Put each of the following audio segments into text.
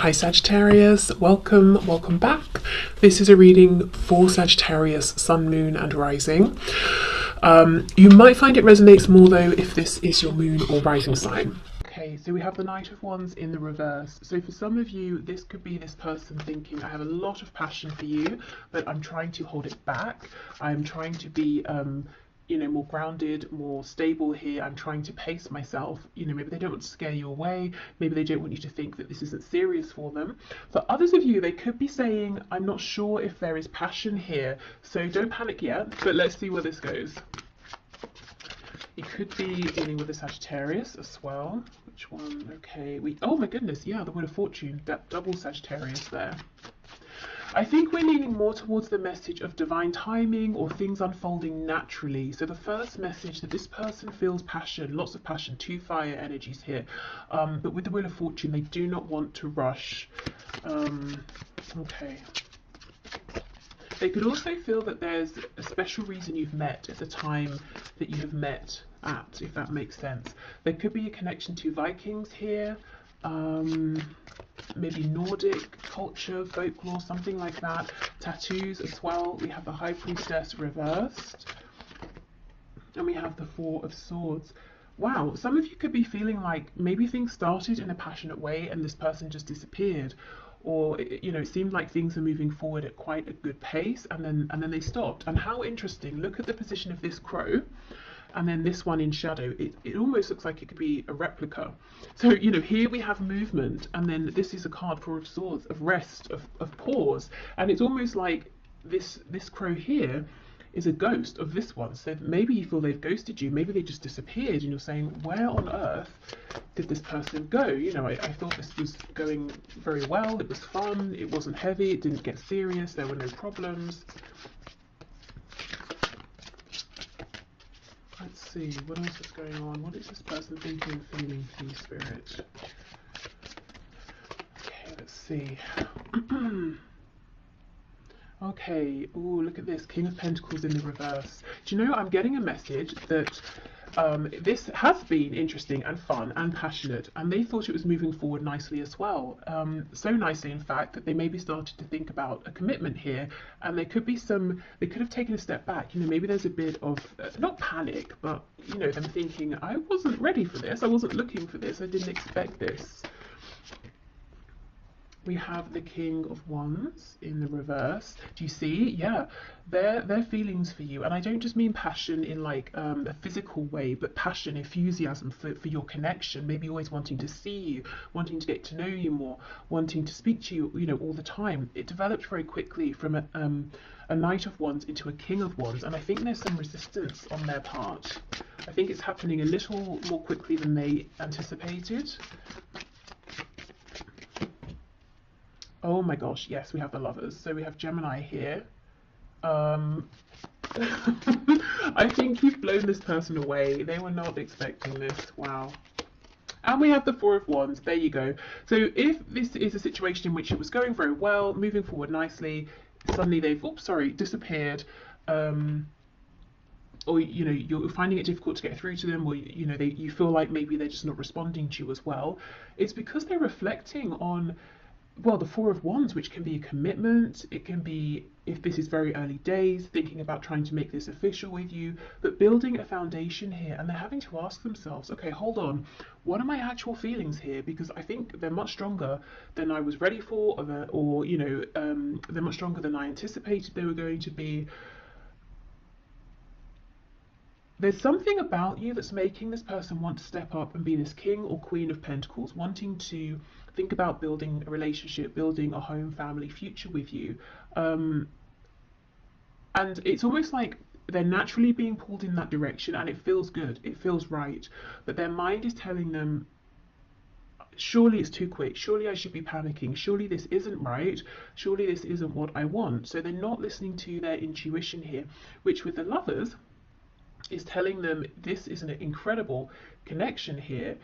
Hi Sagittarius, welcome back. This is a reading for Sagittarius, Sun, Moon and Rising. You might find it resonates more though if this is your moon or rising sign. Okay, so we have the Knight of Wands in the reverse. So for some of you, this could be this person thinking, I have a lot of passion for you, but I'm trying to hold it back. I'm trying to be more grounded, more stable here. I'm trying to pace myself. Maybe they don't want to scare you away. Maybe they don't want you to think that this isn't serious for them. For others of you, they could be saying, I'm not sure if there is passion here. So don't panic yet, but let's see where this goes. You could be dealing with a Sagittarius as well. Which one? Okay, oh my goodness, yeah, the Wheel of Fortune, that double Sagittarius there. I think we're leaning more towards the message of divine timing or things unfolding naturally. So the first message that this person feels passion, lots of passion, two fire energies here. But with the Wheel of Fortune, they do not want to rush. Okay. They could also feel that there's a special reason you've met at the time that you have met at, if that makes sense. There could be a connection to Vikings here. Maybe Nordic culture, folklore, something like that. Tattoos as well. We have the High Priestess reversed. And we have the Four of Swords. Wow, some of you could be feeling like maybe things started in a passionate way and this person just disappeared. Or, it seemed like things were moving forward at quite a good pace and then they stopped. And how interesting, look at the position of this crow. And then this one in shadow, it almost looks like it could be a replica. So, here we have movement, and then this is a card, Four of Swords, of rest, of pause. And it's almost like this crow here is a ghost of this one. So maybe you feel they've ghosted you, maybe they just disappeared, and you're saying, where on earth did this person go? I thought this was going very well, it was fun, it wasn't heavy, it didn't get serious, there were no problems. Let's see, what else is going on? What is this person thinking and feeling, please, Spirit? Okay, let's see. Okay, ooh, look at this, King of Pentacles in the reverse. Do you know, I'm getting a message that this has been interesting and fun and passionate, and they thought it was moving forward nicely as well. So nicely, in fact, that they maybe started to think about a commitment here, and there could be they could have taken a step back. Maybe there's a bit of, not panic, but, them thinking, I wasn't ready for this, I wasn't looking for this, I didn't expect this. We have the King of Wands in the reverse. Do you see? Yeah, their feelings for you. And I don't just mean passion in like a physical way, but passion, enthusiasm for your connection. Maybe always wanting to see you, wanting to get to know you more, wanting to speak to you, all the time. It developed very quickly from a Knight of Wands into a King of Wands. And I think there's some resistance on their part. I think it's happening a little more quickly than they anticipated. Oh my gosh, yes, we have the Lovers. So we have Gemini here. I think you've blown this person away. They were not expecting this. Wow. And we have the Four of Wands. There you go. So if this is a situation in which it was going very well, moving forward nicely, suddenly they've, disappeared. Or you're finding it difficult to get through to them, or you feel like maybe they're just not responding to you as well. It's because they're reflecting on, well, the Four of Wands, which can be a commitment. It can be, if this is very early days, thinking about trying to make this official with you, but building a foundation here. And they're having to ask themselves, okay, hold on, what are my actual feelings here? Because I think they're much stronger than I was ready for, or they're much stronger than I anticipated they were going to be. There's something about you that's making this person want to step up and be this King or Queen of Pentacles, wanting to think about building a relationship, building a home, family, future with you. And it's almost like they're naturally being pulled in that direction, and it feels good, it feels right. But their mind is telling them, surely it's too quick, surely I should be panicking, surely this isn't right, surely this isn't what I want. So they're not listening to their intuition here, which with the Lovers is telling them this is an incredible connection here.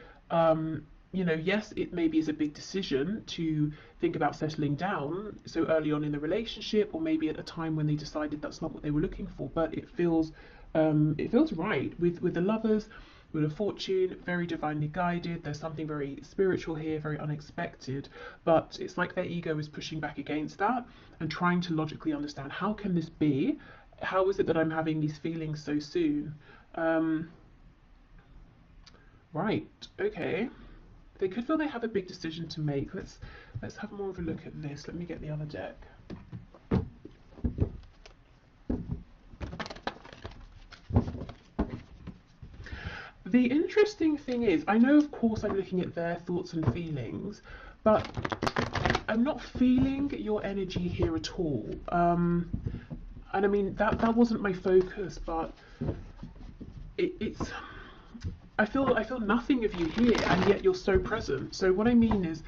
Yes, it maybe is a big decision to think about settling down so early on in the relationship, or maybe at a time when they decided that's not what they were looking for, but it feels right with the Lovers. Wheel of Fortune, very divinely guided. There's something very spiritual here, very unexpected, but it's like their ego is pushing back against that and trying to logically understand, how can this be? How is it that I'm having these feelings so soon? Right, okay. They could feel they have a big decision to make. Let's have more of a look at this. Let me get the other deck. The interesting thing is, I know of course I'm looking at their thoughts and feelings, but I'm not feeling your energy here at all. And I mean, that wasn't my focus, but it's I feel nothing of you here, and yet you're so present. So what I mean is,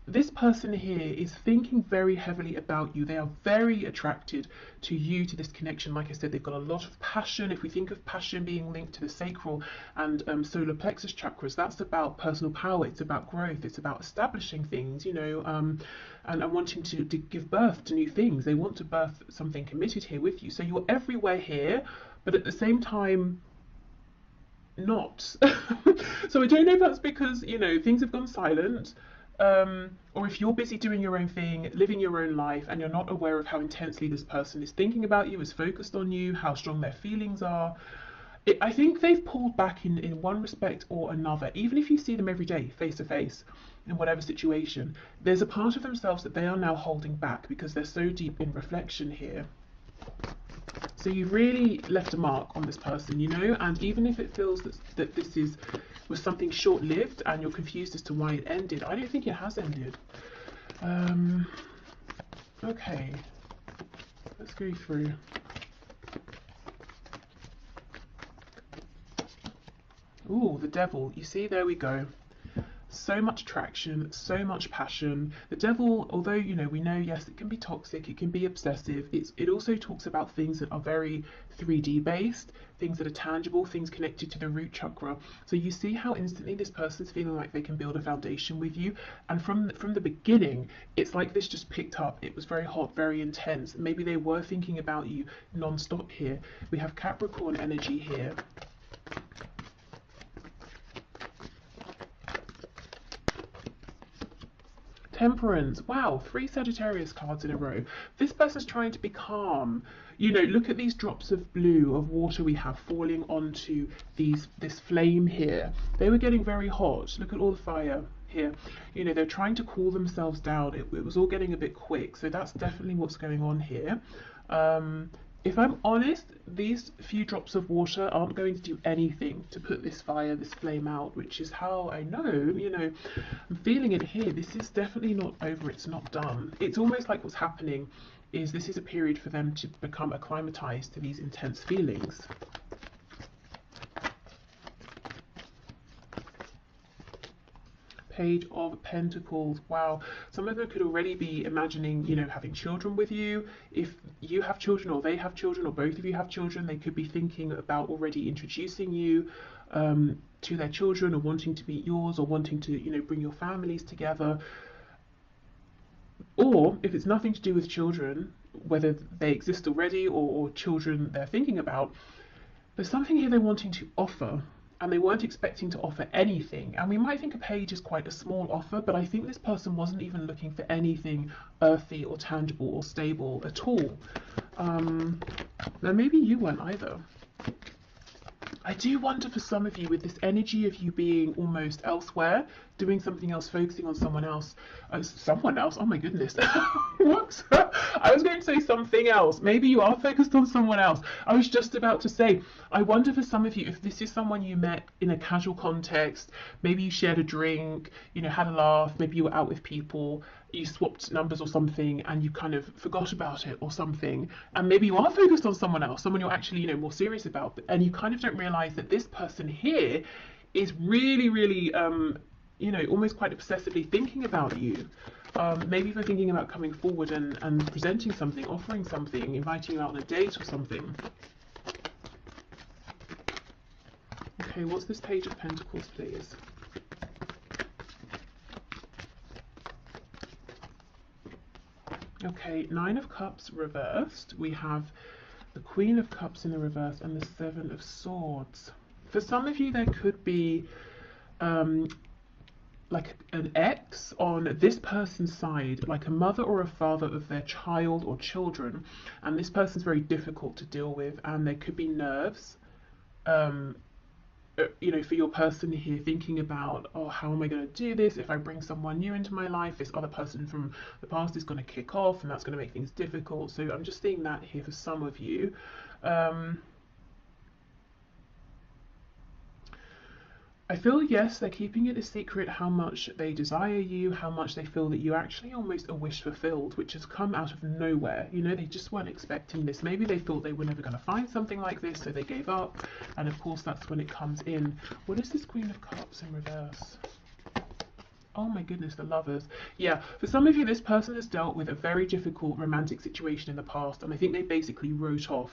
this person here is thinking very heavily about you. They are very attracted to you, to this connection. Like I said, they've got a lot of passion. If we think of passion being linked to the sacral and solar plexus chakras, that's about personal power. It's about growth. It's about establishing things, you know, and wanting to give birth to new things. They want to birth something committed here with you. So you're everywhere here, but at the same time, not. So I don't know if that's because, you know, things have gone silent, or if you're busy doing your own thing, living your own life, and you're not aware of how intensely this person is thinking about you, is focused on you, how strong their feelings are. I think they've pulled back in one respect or another. Even if you see them every day, face to face, in whatever situation, there's a part of themselves that they are now holding back because they're so deep in reflection here. So you've really left a mark on this person, you know, and even if it feels that this was something short-lived and you're confused as to why it ended, I don't think it has ended. Okay, let's go through. Ooh, the Devil. You see, there we go. So much attraction, so much passion. The Devil, although, you know, we know, yes, it can be toxic, it can be obsessive, it also talks about things that are very 3D based, things that are tangible, things connected to the root chakra. So you see how instantly this person's feeling like they can build a foundation with you, and from the beginning, it's like this just picked up. It was very hot, very intense. Maybe they were thinking about you non-stop here. We have Capricorn energy here. Temperance. Wow, 3 Sagittarius cards in a row. This person's trying to be calm. You know, look at these drops of blue, of water we have falling onto this flame here. They were getting very hot. Look at all the fire here. You know, they're trying to cool themselves down. It was all getting a bit quick. So that's definitely what's going on here. If I'm honest, these few drops of water aren't going to do anything to put this fire, this flame out, which is how I know, you know, I'm feeling it here. This is definitely not over, it's not done. It's almost like what's happening is this is a period for them to become acclimatized to these intense feelings. Page of Pentacles. Wow, some of them could already be imagining, you know, having children with you. If you have children or they have children or both of you have children, they could be thinking about already introducing you to their children, or wanting to meet yours, or wanting to, you know, bring your families together. Or if it's nothing to do with children, whether they exist already or children they're thinking about, there's something here they're wanting to offer, and they weren't expecting to offer anything. And we might think a page is quite a small offer, but I think this person wasn't even looking for anything earthy or tangible or stable at all. Now maybe you weren't either. I do wonder for some of you, with this energy of you being almost elsewhere, doing something else, focusing on someone else. Someone else? Oh my goodness. What? I was going to say something else. Maybe you are focused on someone else. I was just about to say, I wonder for some of you, if this is someone you met in a casual context, maybe you shared a drink, you know, had a laugh, maybe you were out with people, you swapped numbers or something, and you kind of forgot about it or something, and maybe you are focused on someone else, someone you're actually, you know, more serious about, and you kind of don't realize that this person here is really, really, you know, almost quite obsessively thinking about you. Maybe they're thinking about coming forward and presenting something, offering something, inviting you out on a date or something. Okay, what's this Page of Pentacles, please? Okay, 9 of Cups reversed. We have the Queen of Cups in the reverse and the 7 of Swords. For some of you, there could be like an ex on this person's side, like a mother or a father of their child or children, and this person's very difficult to deal with, and there could be nerves, you know, for your person here, thinking about, oh, how am I going to do this? If I bring someone new into my life, this other person from the past is going to kick off, and that's going to make things difficult. So I'm just seeing that here for some of you. I feel, yes, they're keeping it a secret how much they desire you, how much they feel that you actually almost a wish fulfilled, which has come out of nowhere. You know, they just weren't expecting this. Maybe they thought they were never going to find something like this, so they gave up. And of course, that's when it comes in. What is this Queen of Cups in reverse? Oh my goodness, the Lovers. Yeah, for some of you, this person has dealt with a very difficult romantic situation in the past, and I think they basically wrote off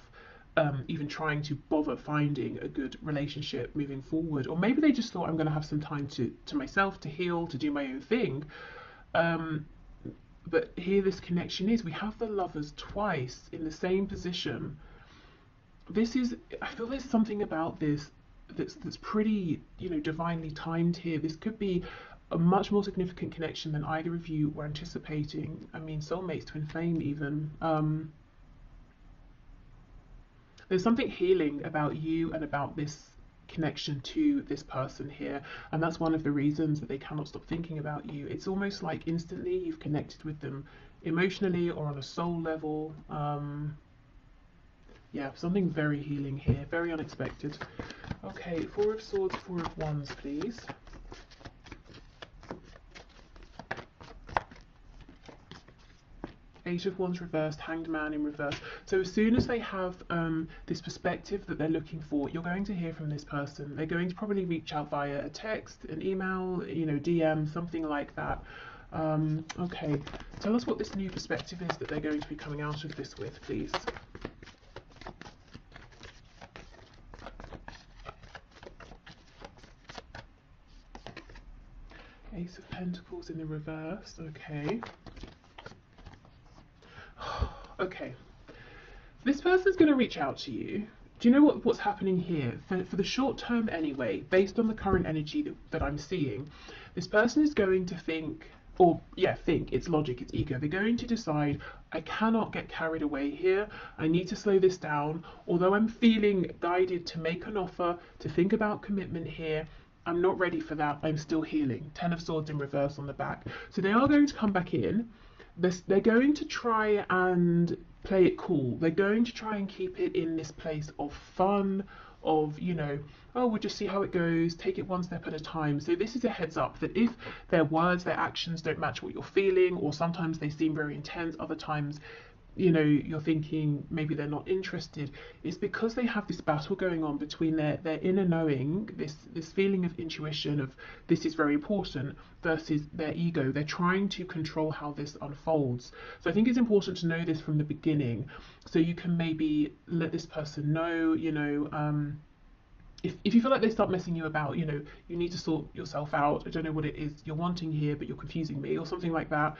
even trying to bother finding a good relationship moving forward. Or maybe they just thought, I'm going to have some time to myself, to heal, to do my own thing. But here this connection is, we have the Lovers twice in the same position. This is, I feel there's something about this that's pretty, you know, divinely timed here. This could be a much more significant connection than either of you were anticipating. I mean, soulmates, twin flame even. There's something healing about you and about this connection to this person here, and that's one of the reasons that they cannot stop thinking about you. It's almost like instantly you've connected with them emotionally or on a soul level. Yeah, something very healing here, very unexpected. Okay, Four of Swords, Four of Wands, please. Eight of Wands reversed, Hanged Man in reverse. So as soon as they have this perspective that they're looking for, you're going to hear from this person. They're going to probably reach out via a text, an email, you know, DM, something like that. Okay, tell us what this new perspective is that they're going to be coming out of this with, please. Ace of Pentacles in the reverse, okay. Okay, this person's going to reach out to you. Do you know what's happening here? For the short term anyway, based on the current energy that I'm seeing, this person is going to think, it's logic, it's ego. They're going to decide, I cannot get carried away here. I need to slow this down. Although I'm feeling guided to make an offer, to think about commitment here, I'm not ready for that. I'm still healing. Ten of Swords in reverse on the back. So they are going to come back in. They're going to try and play it cool. They're going to try and keep it in this place of fun, of, you know, oh, we'll just see how it goes, take it one step at a time. So this is a heads up that if their words, their actions don't match what you're feeling, or sometimes they seem very intense, other times, you know, you're thinking maybe they're not interested, it's because they have this battle going on between their inner knowing, this feeling of intuition of this is very important, versus their ego. They're trying to control how this unfolds. So I think it's important to know this from the beginning, so you can maybe let this person know, you know, if you feel like they start messing you about, you know, you need to sort yourself out. I don't know what it is you're wanting here, but you're confusing me, or something like that.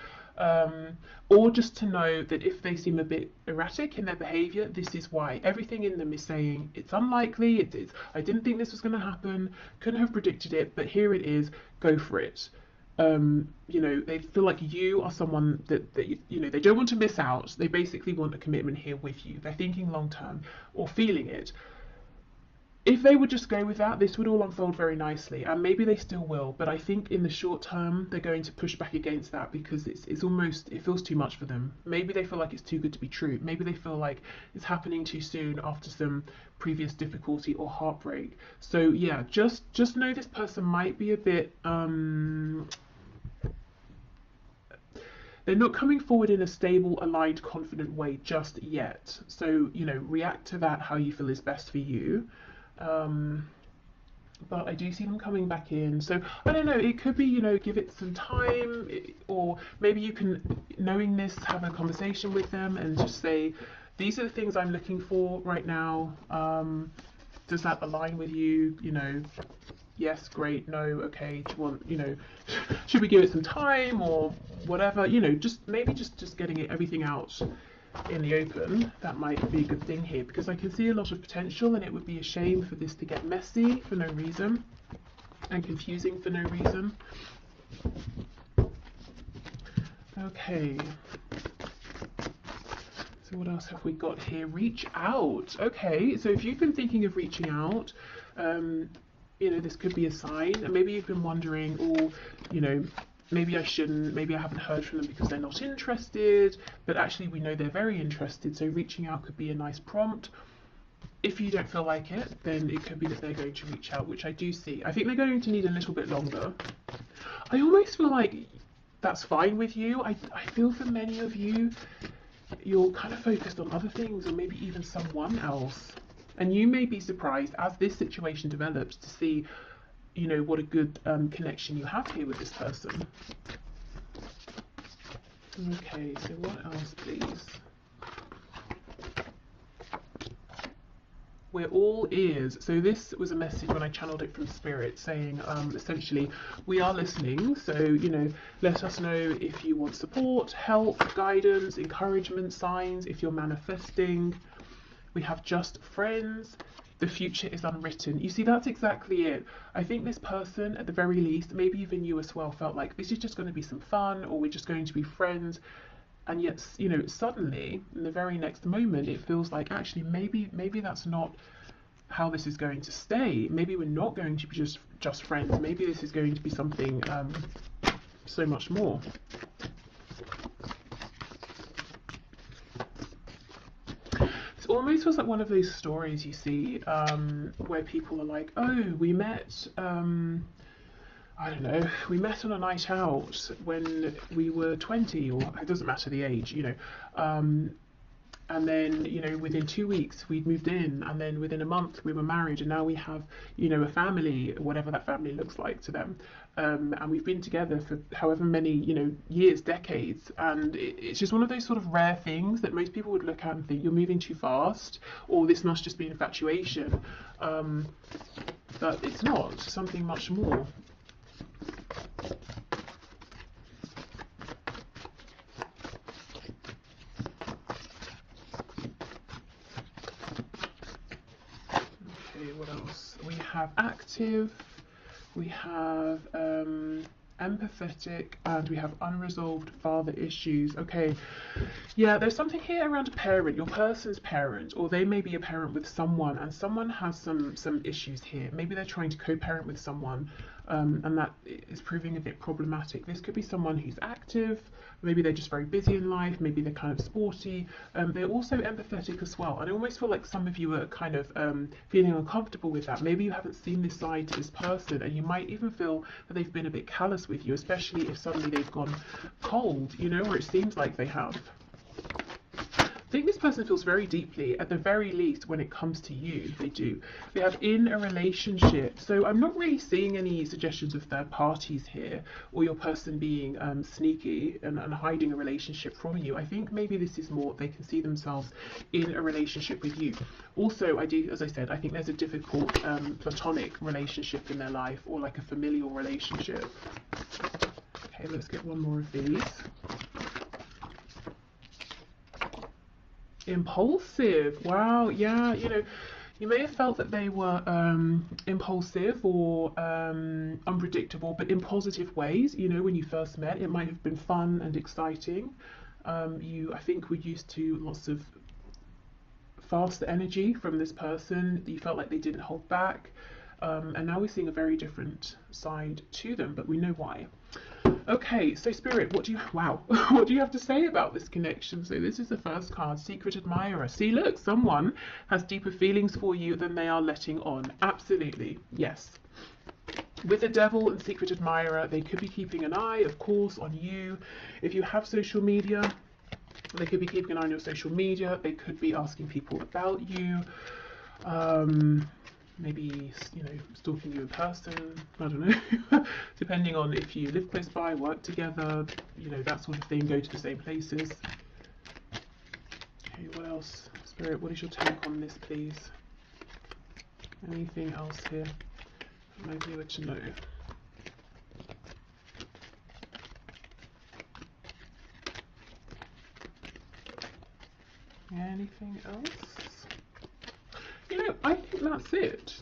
Or just to know that if they seem a bit erratic in their behavior, this is why. Everything in them is saying, it's unlikely, I didn't think this was going to happen, couldn't have predicted it, but here it is, go for it. You know, they feel like you are someone that you know, they don't want to miss out. They basically want a commitment here with you. They're thinking long term, or feeling it. If they would just go with that, this would all unfold very nicely, and maybe they still will, but I think in the short term they're going to push back against that because it's almost, it feels too much for them. Maybe they feel like it's too good to be true. Maybe they feel like it's happening too soon after some previous difficulty or heartbreak. So yeah, just know this person might be a bit they're not coming forward in a stable, aligned, confident way just yet. So, you know, react to that how you feel is best for you. But I do see them coming back in. So I don't know, it could be, you know, give it some time, or maybe you can, knowing this, have a conversation with them and just say, these are the things I'm looking for right now. Does that align with you? You know, yes, great, no, okay, do you want, you know, should we give it some time or whatever, you know, just maybe just getting everything out in the open, that might be a good thing here, because I can see a lot of potential, and it would be a shame for this to get messy for no reason and confusing for no reason. Okay, so what else have we got here? Reach out. Okay, so if you've been thinking of reaching out, you know, this could be a sign, and maybe you've been wondering, oh, you know, maybe I shouldn't, maybe I haven't heard from them because they're not interested, but actually we know they're very interested, so reaching out could be a nice prompt. If you don't feel like it, then it could be that they're going to reach out, which I do see. I think they're going to need a little bit longer. I almost feel like that's fine with you. I feel for many of you, you're kind of focused on other things, or maybe even someone else. And you may be surprised as this situation develops to see, you know, what a good connection you have here with this person. Okay, so what else, please? We're all ears. So this was a message when I channeled it from Spirit, saying essentially, we are listening. So, you know, let us know if you want support, help, guidance, encouragement, signs, if you're manifesting. We have just friends. The future is unwritten. You see, that's exactly it. I think this person, at the very least, maybe even you as well, felt like this is just going to be some fun, or we're just going to be friends. And yet, you know, suddenly, in the very next moment, it feels like actually maybe that's not how this is going to stay. Maybe we're not going to be just friends. Maybe this is going to be something so much more. It almost feels like one of those stories you see where people are like, oh, we met, I don't know, we met on a night out when we were 20, or it doesn't matter the age, you know, and then, you know, within 2 weeks we'd moved in, and then within a month we were married, and now we have, you know, a family, whatever that family looks like to them, and we've been together for however many, you know, years, decades, and it's just one of those sort of rare things that most people would look at and think you're moving too fast, or this must just be an infatuation, but it's not. It's something much more. What else? We have active, we have empathetic, and we have unresolved father issues. Okay, yeah, there's something here around a parent, your person's parent, or they may be a parent with someone, and someone has some issues here. Maybe they're trying to co-parent with someone, and that is proving a bit problematic. This could be someone who's active, maybe they're just very busy in life, maybe they're kind of sporty. They're also empathetic as well, and I almost feel like some of you are kind of feeling uncomfortable with that. Maybe you haven't seen this side to this person, and you might even feel that they've been a bit callous with you, especially if suddenly they've gone cold, you know, or it seems like they have. I think this person feels very deeply, at the very least, when it comes to you, they do. They have in a relationship. So I'm not really seeing any suggestions of third parties here, or your person being sneaky and hiding a relationship from you. I think maybe this is more they can see themselves in a relationship with you. Also, I do, as I said, I think there's a difficult platonic relationship in their life, or like a familial relationship. Okay, let's get one more of these. Impulsive. Wow, yeah, you know, you may have felt that they were impulsive or unpredictable, but in positive ways. You know, when you first met, it might have been fun and exciting. You, I think, were used to lots of fast energy from this person. You felt like they didn't hold back, and now we're seeing a very different side to them, but we know why. Okay, so Spirit, what do you have to say about this connection? So this is the first card, Secret Admirer. See, look, someone has deeper feelings for you than they are letting on. Absolutely, yes. With the Devil and Secret Admirer, they could be keeping an eye, of course, on you. If you have social media, they could be keeping an eye on your social media. They could be asking people about you. Maybe, you know, stalking you in person, I don't know, depending on if you live close by, work together, you know, that sort of thing, go to the same places. Okay, what else? Spirit, what is your take on this, please? Anything else here for my viewer to know? Anything else? You know, I think that's it.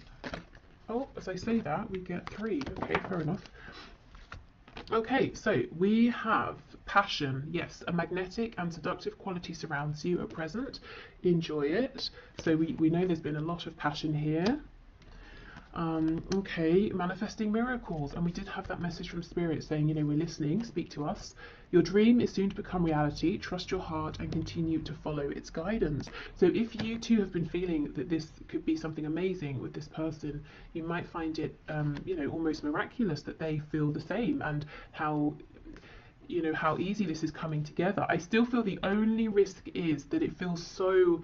Oh, as I say that, we get 3. Okay, fair enough. Okay, so we have passion. Yes, a magnetic and seductive quality surrounds you at present. Enjoy it. So we know there's been a lot of passion here. Okay, manifesting miracles, and we did have that message from Spirit saying, you know, we're listening, speak to us. Your dream is soon to become reality. Trust your heart and continue to follow its guidance. So if you too have been feeling that this could be something amazing with this person, you might find it, you know, almost miraculous that they feel the same, and how, you know, how easy this is coming together. I still feel the only risk is that it feels so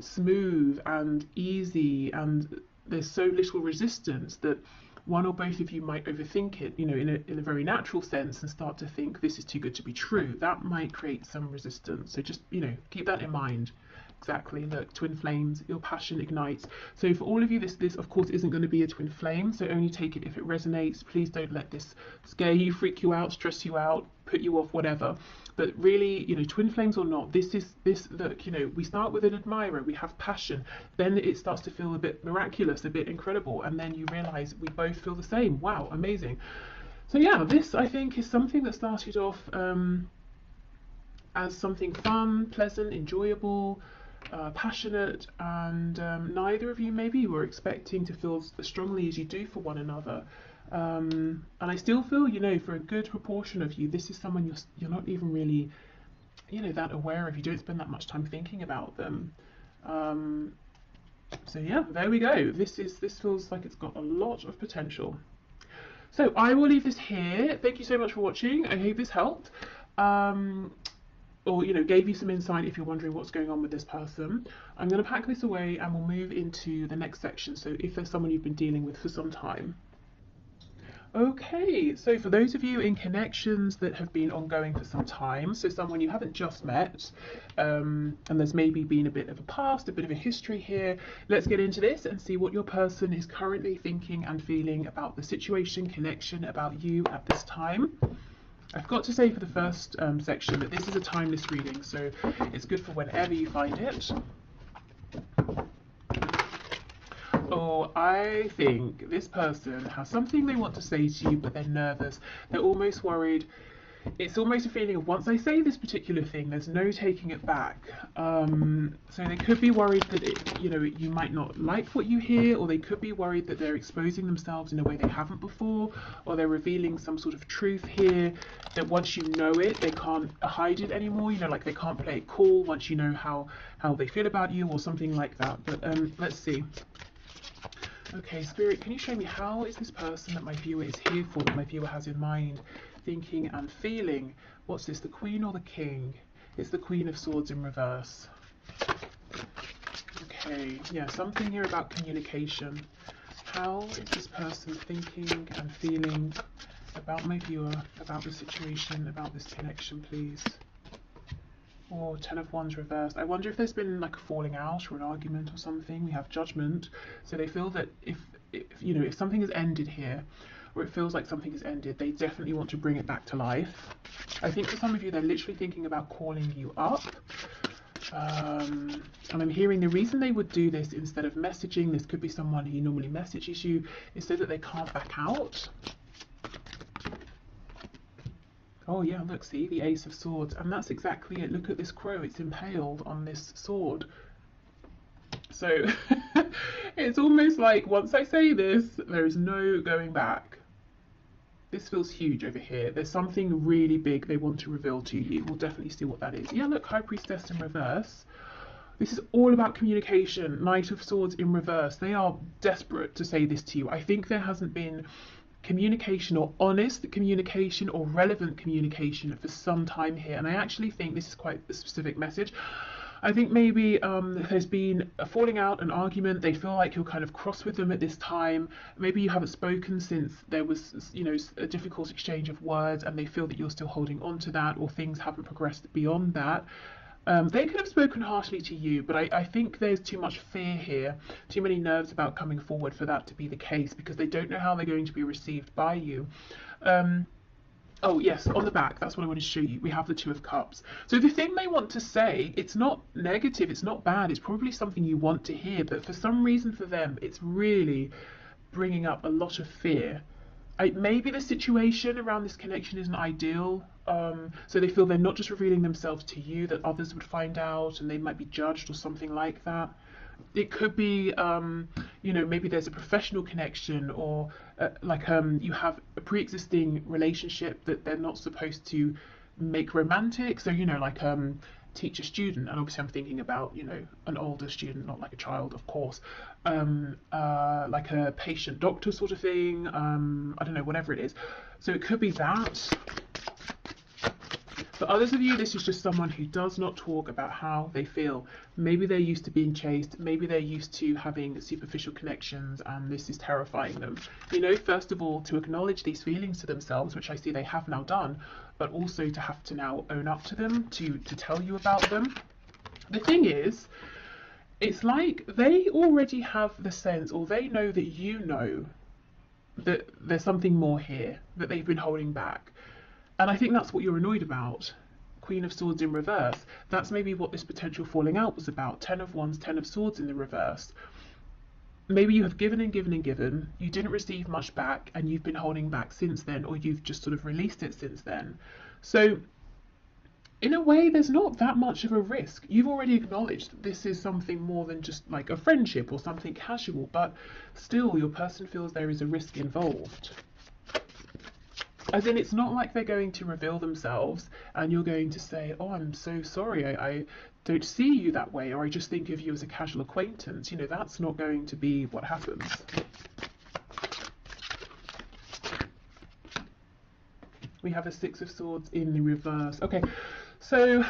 smooth and easy, and there's so little resistance that one or both of you might overthink it, you know, in a very natural sense, and start to think this is too good to be true. That might create some resistance. So just, you know, keep that in mind. Exactly. Look, twin flames, your passion ignites. So for all of you, this of course isn't going to be a twin flame, so only take it if it resonates. Please don't let this scare you, freak you out, stress you out, put you off, whatever. But really, you know, twin flames or not, this look, you know, we start with an admirer, we have passion, then it starts to feel a bit miraculous, a bit incredible, and then you realize we both feel the same. Wow, amazing. So yeah, this I think is something that started off as something fun, pleasant, enjoyable, passionate, and neither of you maybe were expecting to feel as strongly as you do for one another. And I still feel, you know, for a good proportion of you, this is someone you're not even really, you know, that aware of. You don't spend that much time thinking about them. So yeah, there we go. This feels like it's got a lot of potential. So I will leave this here. Thank you so much for watching. I hope this helped. Or, you know, gave you some insight if you're wondering what's going on with this person. I'm going to pack this away and we'll move into the next section. So if there's someone you've been dealing with for some time. Okay, so for those of you in connections that have been ongoing for some time, so someone you haven't just met, and there's maybe been a bit of a past, a bit of a history here, let's get into this and see what your person is currently thinking and feeling about the situation, connection, about you at this time. I've got to say for the first section that this is a timeless reading, so it's good for whenever you find it. Oh, I think this person has something they want to say to you, but they're nervous. They're almost worried. It's almost a feeling of, once I say this particular thing, there's no taking it back. So they could be worried that you know, you might not like what you hear, or they could be worried that they're exposing themselves in a way they haven't before, or they're revealing some sort of truth here that once you know it, they can't hide it anymore. You know, like they can't play it cool once you know how they feel about you, or something like that. But let's see. Okay, Spirit, can you show me how is this person that my viewer is here for, that my viewer has in mind, thinking and feeling? What's this, the Queen or the King? It's the Queen of Swords in reverse. Okay, yeah, something here about communication. How is this person thinking and feeling about my viewer, about the situation, about this connection, please? Or 10 of Wands reversed. I wonder if there's been like a falling out or an argument or something. We have Judgment. So they feel that if you know, if something has ended here, or it feels like something has ended, they definitely want to bring it back to life. I think for some of you, they're literally thinking about calling you up. And I'm hearing the reason they would do this instead of messaging, this could be someone who normally messages you, is so that they can't back out. Oh yeah, look, see, the Ace of Swords, and that's exactly it. Look at this crow, it's impaled on this sword. So it's almost like, once I say this, there is no going back. This feels huge over here. There's something really big they want to reveal to you. We'll definitely see what that is. Yeah, look, High Priestess in reverse. This is all about communication. Knight of Swords in reverse. They are desperate to say this to you. I think there hasn't been communication, or honest communication, or relevant communication for some time here, and I actually think this is quite a specific message. I think maybe there's been a falling out, an argument. They feel like you're kind of cross with them at this time. Maybe you haven't spoken since there was, you know, a difficult exchange of words, and they feel that you're still holding on to that, or things haven't progressed beyond that. They could have spoken harshly to you, but I think there's too much fear here, too many nerves about coming forward for that to be the case, because they don't know how they're going to be received by you. Oh yes, on the back, that's what I wanted to show you. We have the Two of Cups. So the thing they want to say, it's not negative, it's not bad, it's probably something you want to hear, but for some reason for them, it's really bringing up a lot of fear. Maybe the situation around this connection isn't ideal, so they feel they're not just revealing themselves to you, that others would find out and they might be judged or something like that. It could be, maybe there's a professional connection, or you have a pre-existing relationship that they're not supposed to make romantic. So, teacher student, and obviously I'm thinking about, an older student, not like a child, of course, like a patient doctor sort of thing, I don't know, whatever it is. So it could be that. For others of you, this is just someone who does not talk about how they feel. Maybe they're used to being chased, maybe they're used to having superficial connections, and this is terrifying them. First of all, to acknowledge these feelings to themselves, which I see they have now done, but also to have to now own up to them, to tell you about them. The thing is, it's like they already have the sense, or they know that you know that there's something more here, that they've been holding back. And I think that's what you're annoyed about. Queen of Swords in reverse. That's maybe what this potential falling out was about. 10 of Wands, 10 of Swords in the reverse. Maybe you have given and given and given. You didn't receive much back, and you've been holding back since then, or you've just sort of released it since then. So in a way, there's not that much of a risk. You've already acknowledged that this is something more than just like a friendship or something casual, but still your person feels there is a risk involved. As in, it's not like they're going to reveal themselves and you're going to say, oh, I'm so sorry, I don't see you that way, or I just think of you as a casual acquaintance. That's not going to be what happens. We have a Six of Swords in the reverse. Okay, so,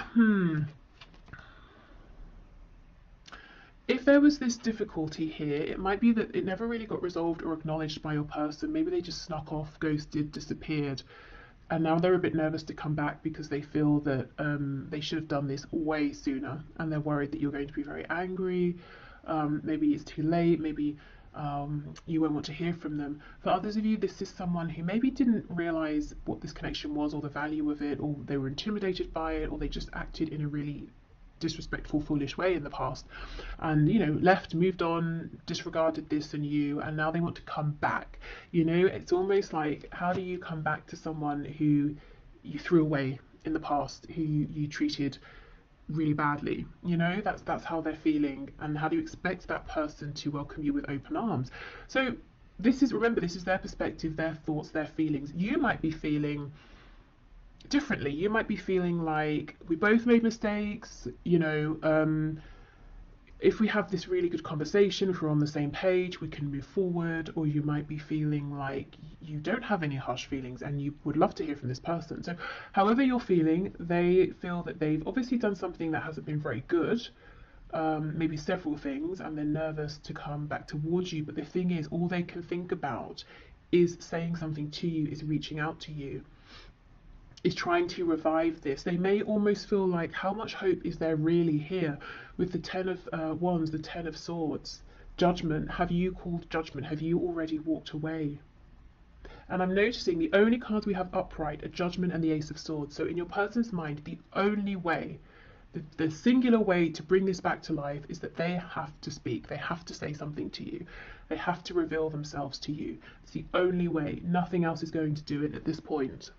if there was this difficulty here, it might be that it never really got resolved or acknowledged by your person. Maybe they just snuck off, ghosted, disappeared, and now they're a bit nervous to come back because they feel that they should have done this way sooner, and they're worried that you're going to be very angry. Maybe it's too late, maybe you won't want to hear from them. For others of you, this is someone who maybe didn't realise what this connection was, or the value of it, or they were intimidated by it, or they just acted in a really disrespectful, foolish way in the past, and left, moved on, disregarded this and you, and now they want to come back. It's almost like, how do you come back to someone who you threw away in the past, who you treated really badly? That's how they're feeling, and how do you expect that person to welcome you with open arms? So remember, this is their perspective, their thoughts, their feelings. You might be feeling differently. You might be feeling like, we both made mistakes, if we have this really good conversation, if we're on the same page, we can move forward. Or you might be feeling like you don't have any harsh feelings and you would love to hear from this person. So however you're feeling, they feel that they've obviously done something that hasn't been very good, maybe several things, and they're nervous to come back towards you. But the thing is, all they can think about is saying something to you, is reaching out to you, is trying to revive this. They may almost feel like, how much hope is there really here? With the 10 of Wands, the 10 of Swords, Judgment. Have you called judgment? Have you already walked away? And I'm noticing the only cards we have upright are Judgment and the Ace of Swords. So in your person's mind, the only way, the singular way to bring this back to life is that they have to speak. They have to say something to you. They have to reveal themselves to you. It's the only way. Nothing else is going to do it at this point.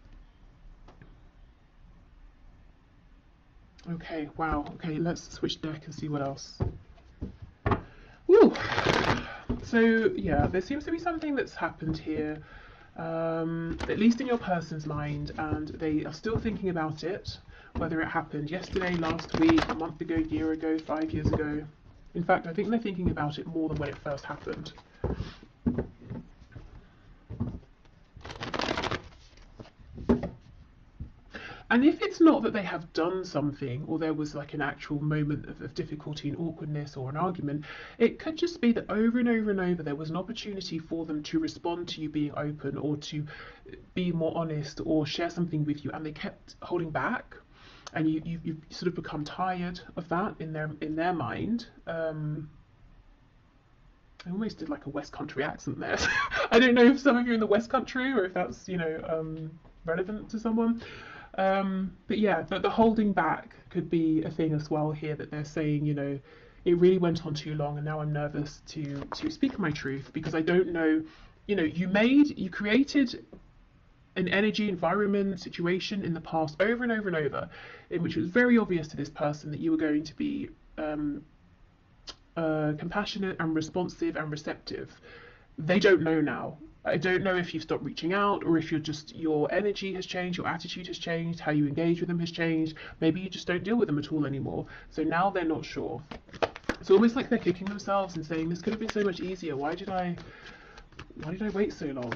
Okay, wow. Okay, let's switch deck and see what else. Woo! So, yeah, there seems to be something that's happened here, at least in your person's mind, and they are still thinking about it, whether it happened yesterday, last week, a month ago, year ago, 5 years ago. In fact, I think they're thinking about it more than when it first happened. And if it's not that they have done something, or there was like an actual moment of difficulty and awkwardness or an argument, it could just be that over and over and over there was an opportunity for them to respond to you being open, or to be more honest, or share something with you, and they kept holding back, and you've sort of become tired of that in their mind. I almost did like a West Country accent there. I don't know if some of you are in the West Country, or if that's relevant to someone. But yeah, the holding back could be a thing as well here, that they're saying, you know, it really went on too long and now I'm nervous to speak my truth, because I don't know, you know, you created an energy, environment, situation in the past over and over and over, in which it was very obvious to this person that you were going to be compassionate and responsive and receptive. They don't know now. I don't know if you've stopped reaching out, or if your energy has changed, your attitude has changed, how you engage with them has changed. Maybe you just don't deal with them at all anymore. So now they're not sure. It's almost like they're kicking themselves and saying, this could have been so much easier. Why did I wait so long?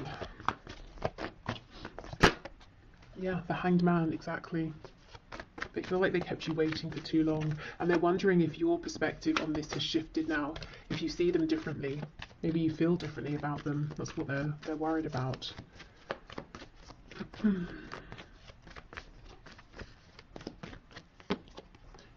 Yeah, the Hanged Man, exactly. They feel like they kept you waiting for too long, and they're wondering if your perspective on this has shifted now, if you see them differently. Maybe you feel differently about them. That's what they're worried about.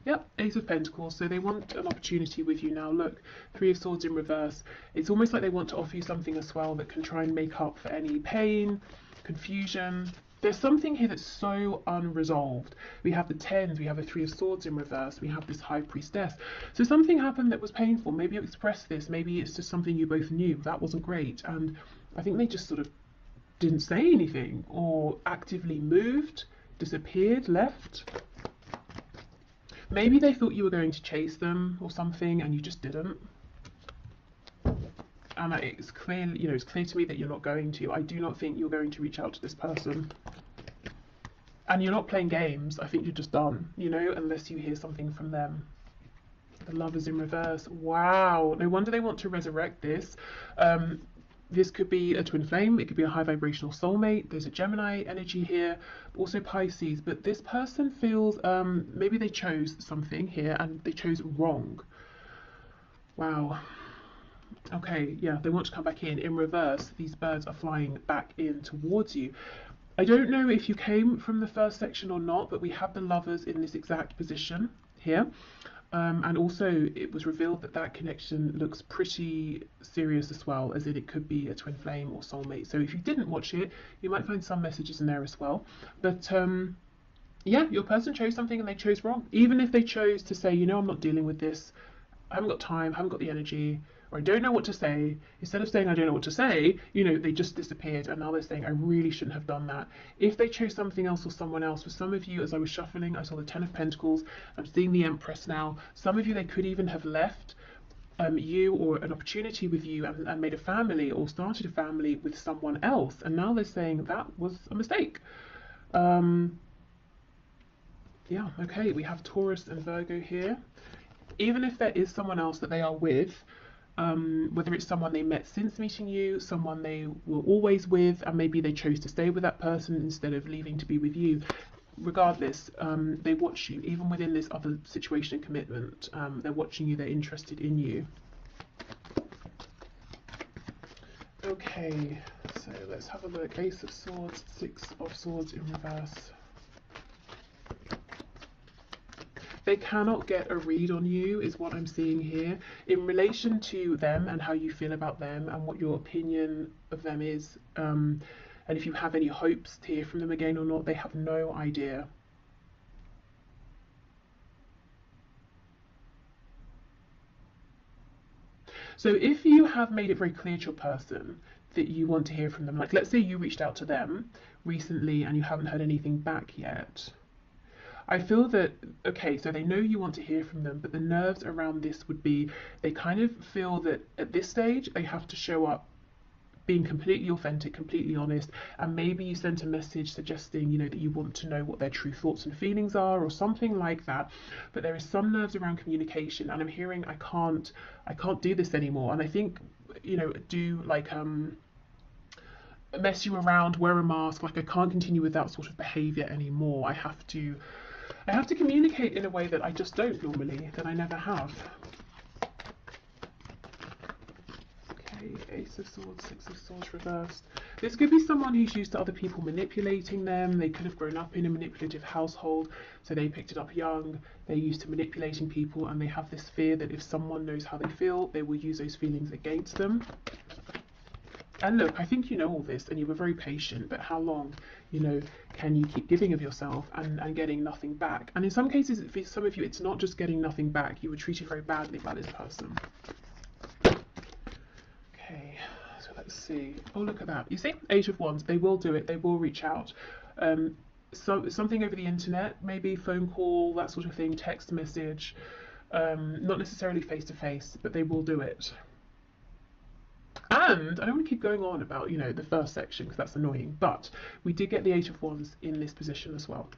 Yep, Ace of Pentacles. So they want an opportunity with you now. Look, Three of Swords in reverse. It's almost like they want to offer you something as well that can try and make up for any pain, confusion. There's something here that's so unresolved. We have the Tens, we have a Three of Swords in reverse, we have this High Priestess. So something happened that was painful. Maybe you expressed this, maybe it's just something you both knew. That wasn't great. And I think they just sort of didn't say anything, or actively moved, disappeared, left. Maybe they thought you were going to chase them or something and you just didn't. And it's clear, you know, it's clear to me that you're not going to. I do not think you're going to reach out to this person. And you're not playing games. I think you're just done, you know, unless you hear something from them. The Lovers in reverse. Wow. No wonder they want to resurrect this. This could be a twin flame. It could be a high vibrational soulmate. There's a Gemini energy here, also Pisces. But this person feels maybe they chose something here and they chose wrong. Wow. Okay, yeah, they want to come back in. In reverse, these birds are flying back in towards you. I don't know if you came from the first section or not, but we have the Lovers in this exact position here. And also it was revealed that that connection looks pretty serious as well, as in it could be a twin flame or soulmate. So if you didn't watch it, you might find some messages in there as well. But yeah, your person chose something and they chose wrong. Even if they chose to say, you know, I'm not dealing with this, I haven't got time, I haven't got the energy, or I don't know what to say. Instead of saying I don't know what to say, you know, they just disappeared, and now they're saying I really shouldn't have done that. If they chose something else or someone else, for some of you, as I was shuffling, I saw the Ten of Pentacles, I'm seeing the Empress now. Some of you, they could even have left you or an opportunity with you and made a family or started a family with someone else, and now they're saying that was a mistake. Yeah, okay, we have Taurus and Virgo here. Even if there is someone else that they are with, whether it's someone they met since meeting you, someone they were always with, and maybe they chose to stay with that person instead of leaving to be with you. Regardless, they watch you, even within this other situation and commitment. They're watching you, they're interested in you. Okay, so let's have a look. Ace of Swords, Six of Swords in reverse. They cannot get a read on you, is what I'm seeing here, in relation to them and how you feel about them and what your opinion of them is. And if you have any hopes to hear from them again or not, they have no idea. So if you have made it very clear to your person that you want to hear from them, like let's say you reached out to them recently and you haven't heard anything back yet, I feel that, okay, so they know you want to hear from them, but the nerves around this would be, they kind of feel that at this stage, they have to show up being completely authentic, completely honest, and maybe you sent a message suggesting, you know, that you want to know what their true thoughts and feelings are or something like that. But there is some nerves around communication, and I'm hearing, I can't do this anymore. And I think, you know, do like, mess you around, wear a mask, like I can't continue with that sort of behavior anymore. I have to communicate in a way that I just don't normally, that I never have. Okay, Ace of Swords, Six of Swords reversed. This could be someone who's used to other people manipulating them. They could have grown up in a manipulative household, so they picked it up young. They're used to manipulating people, and they have this fear that if someone knows how they feel, they will use those feelings against them. And look, I think you know all this and you were very patient, but how long, you know, can you keep giving of yourself and getting nothing back? And in some cases, for some of you, it's not just getting nothing back. You were treated very badly by this person. Okay, so let's see. Oh, look at that. You see, Eight of Wands, they will do it. They will reach out. So something over the internet, maybe phone call, that sort of thing, text message, not necessarily face to face, but they will do it. And I don't want to keep going on about, you know, the first section because that's annoying, but we did get the Eight of Wands in this position as well,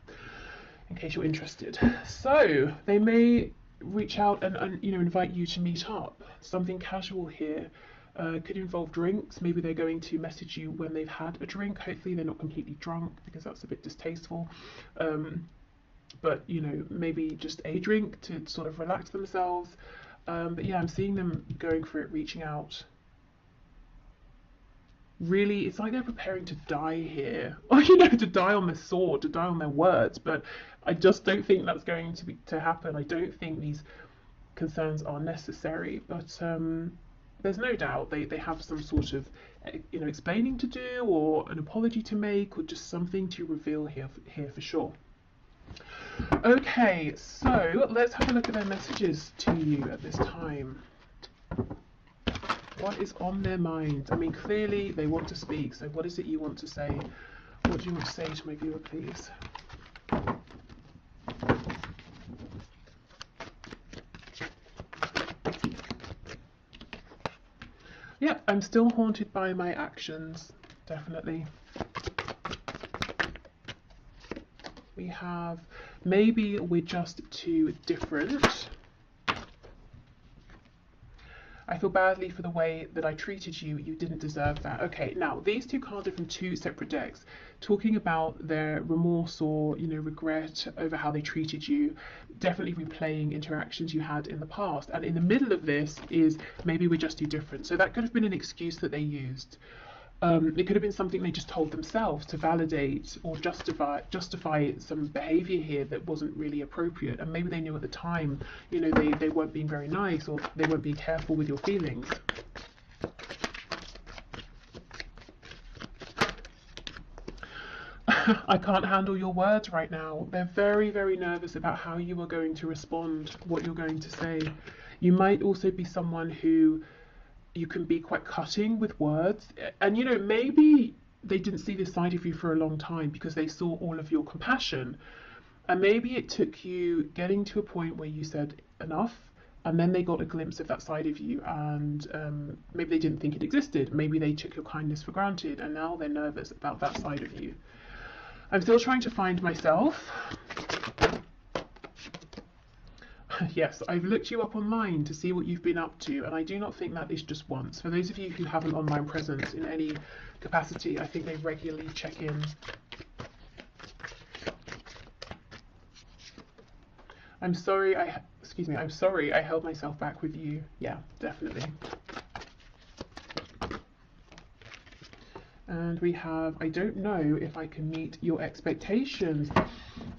in case you're interested. So they may reach out and you know, invite you to meet up. Something casual here. Could involve drinks. Maybe they're going to message you when they've had a drink. Hopefully they're not completely drunk because that's a bit distasteful. But you know, maybe just a drink to sort of relax themselves. But yeah, I'm seeing them going for it, reaching out. Really, it's like they're preparing to die here, or you know, to die on the sword, to die on their words. But I just don't think that's going to happen. I don't think these concerns are necessary. But there's no doubt they have some sort of, you know, explaining to do, or an apology to make, or just something to reveal here for sure. Okay, so let's have a look at their messages to you at this time. What is on their mind? I mean, clearly they want to speak, so what is it you want to say? What do you want to say to my viewer, please? Yep, I'm still haunted by my actions, definitely. We have, maybe we're just too different. I feel badly for the way that I treated you. You didn't deserve that. Okay, now these two cards are from two separate decks, talking about their remorse or, you know, regret over how they treated you, definitely replaying interactions you had in the past. And in the middle of this is maybe we're just too different. So that could have been an excuse that they used. It could have been something they just told themselves to validate or justify some behavior here that wasn't really appropriate, and maybe they knew at the time, you know, they weren't being very nice, or they weren't being careful with your feelings. I can't handle your words right now. They're very, very nervous about how you are going to respond, what you're going to say. You might also be someone who you can be quite cutting with words, and you know, maybe they didn't see this side of you for a long time because they saw all of your compassion, and maybe it took you getting to a point where you said enough, and then they got a glimpse of that side of you, and maybe they didn't think it existed. Maybe they took your kindness for granted, and now they're nervous about that side of you. I'm still trying to find myself. Yes, I've looked you up online to see what you've been up to, and I do not think that is just once. For those of you who have an online presence in any capacity, I think they regularly check in. I'm sorry, I'm sorry I held myself back with you. Yeah, definitely. And we have, I don't know if I can meet your expectations.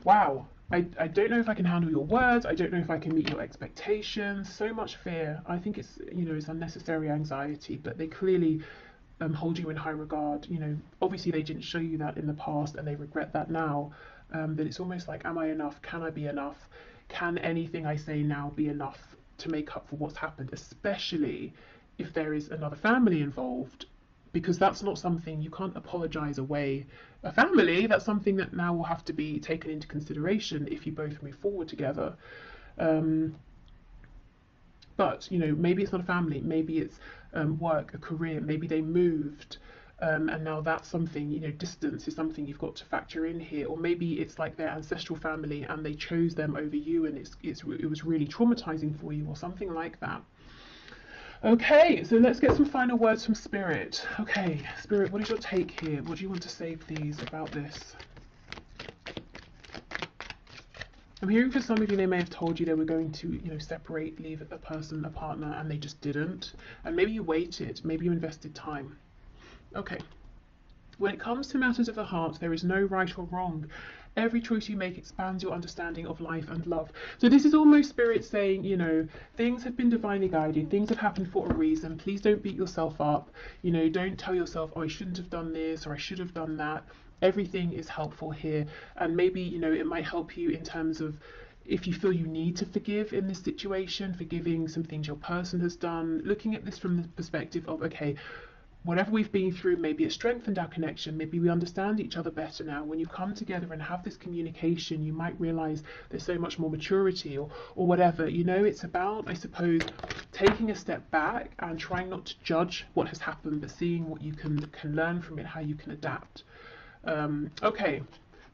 Wow. I don't know if I can handle your words. I don't know if I can meet your expectations. So much fear. I think it's, you know, it's unnecessary anxiety, but they clearly hold you in high regard. You know, obviously they didn't show you that in the past and they regret that now. But it's almost like, am I enough? Can I be enough? Can anything I say now be enough to make up for what's happened? Especially if there is another family involved. Because that's not something you can't apologize away. A family, that's something that now will have to be taken into consideration if you both move forward together. But you know, maybe it's not a family, maybe it's work, a career, maybe they moved, and now that's something, you know, distance is something you've got to factor in here. Or maybe it's like their ancestral family and they chose them over you, and it was really traumatizing for you, or something like that. Okay, so let's get some final words from Spirit. Okay, Spirit, what is your take here? What do you want to say, please, about this? I'm hearing for some of you, they may have told you they were going to, you know, separate, leave a person, a partner, and they just didn't. And maybe you waited, maybe you invested time. Okay. When it comes to matters of the heart, there is no right or wrong. Every choice you make expands your understanding of life and love. So this is almost Spirit saying, you know, things have been divinely guided, things have happened for a reason. Please don't beat yourself up. You know, don't tell yourself, oh, I shouldn't have done this or I should have done that. Everything is helpful here, and maybe, you know, it might help you in terms of if you feel you need to forgive in this situation, forgiving some things your person has done, looking at this from the perspective of, okay, whatever we've been through, maybe it strengthened our connection, maybe we understand each other better now. When you come together and have this communication, you might realize there's so much more maturity, or whatever. You know, it's about, I suppose, taking a step back and trying not to judge what has happened, but seeing what you can learn from it, how you can adapt. Okay.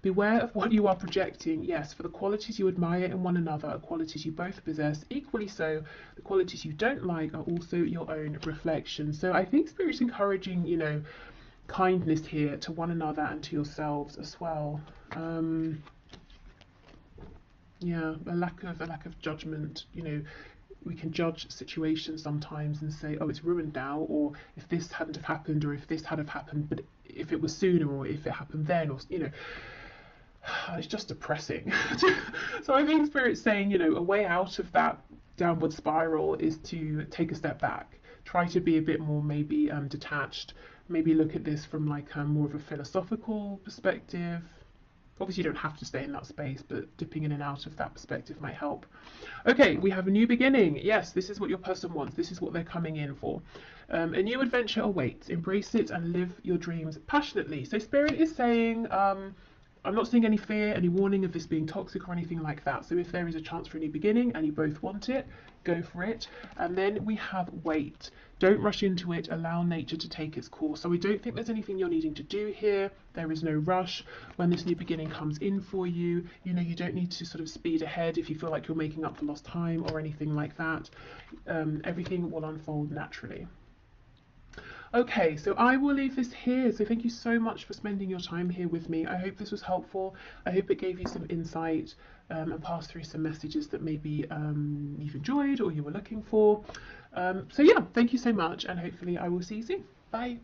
Beware of what you are projecting. Yes, for the qualities you admire in one another are qualities you both possess. Equally so, the qualities you don't like are also your own reflection. So I think Spirit's encouraging, you know, kindness here to one another and to yourselves as well. Yeah, a lack of judgment. You know, we can judge situations sometimes and say, oh, it's ruined now, or if this hadn't have happened, or if this had have happened, but if it was sooner, or if it happened then, or, you know, it's just depressing. So I think Spirit's saying, you know, a way out of that downward spiral is to take a step back, try to be a bit more maybe detached, maybe look at this from like more of a philosophical perspective. Obviously you don't have to stay in that space, but dipping in and out of that perspective might help. Okay, we have a new beginning. Yes, this is what your person wants. This is what they're coming in for. A new adventure awaits. Embrace it and live your dreams passionately. So Spirit is saying, I'm not seeing any fear, any warning of this being toxic or anything like that. So if there is a chance for a new beginning and you both want it, go for it. And then we have wait. Don't rush into it. Allow nature to take its course. So we don't think there's anything you're needing to do here. There is no rush. When this new beginning comes in for you, you know, you don't need to sort of speed ahead if you feel like you're making up for lost time or anything like that. Everything will unfold naturally. Okay, so I will leave this here. So thank you so much for spending your time here with me. I hope this was helpful. I hope it gave you some insight and passed through some messages that maybe you've enjoyed or you were looking for. So yeah, thank you so much, and hopefully I will see you soon. Bye.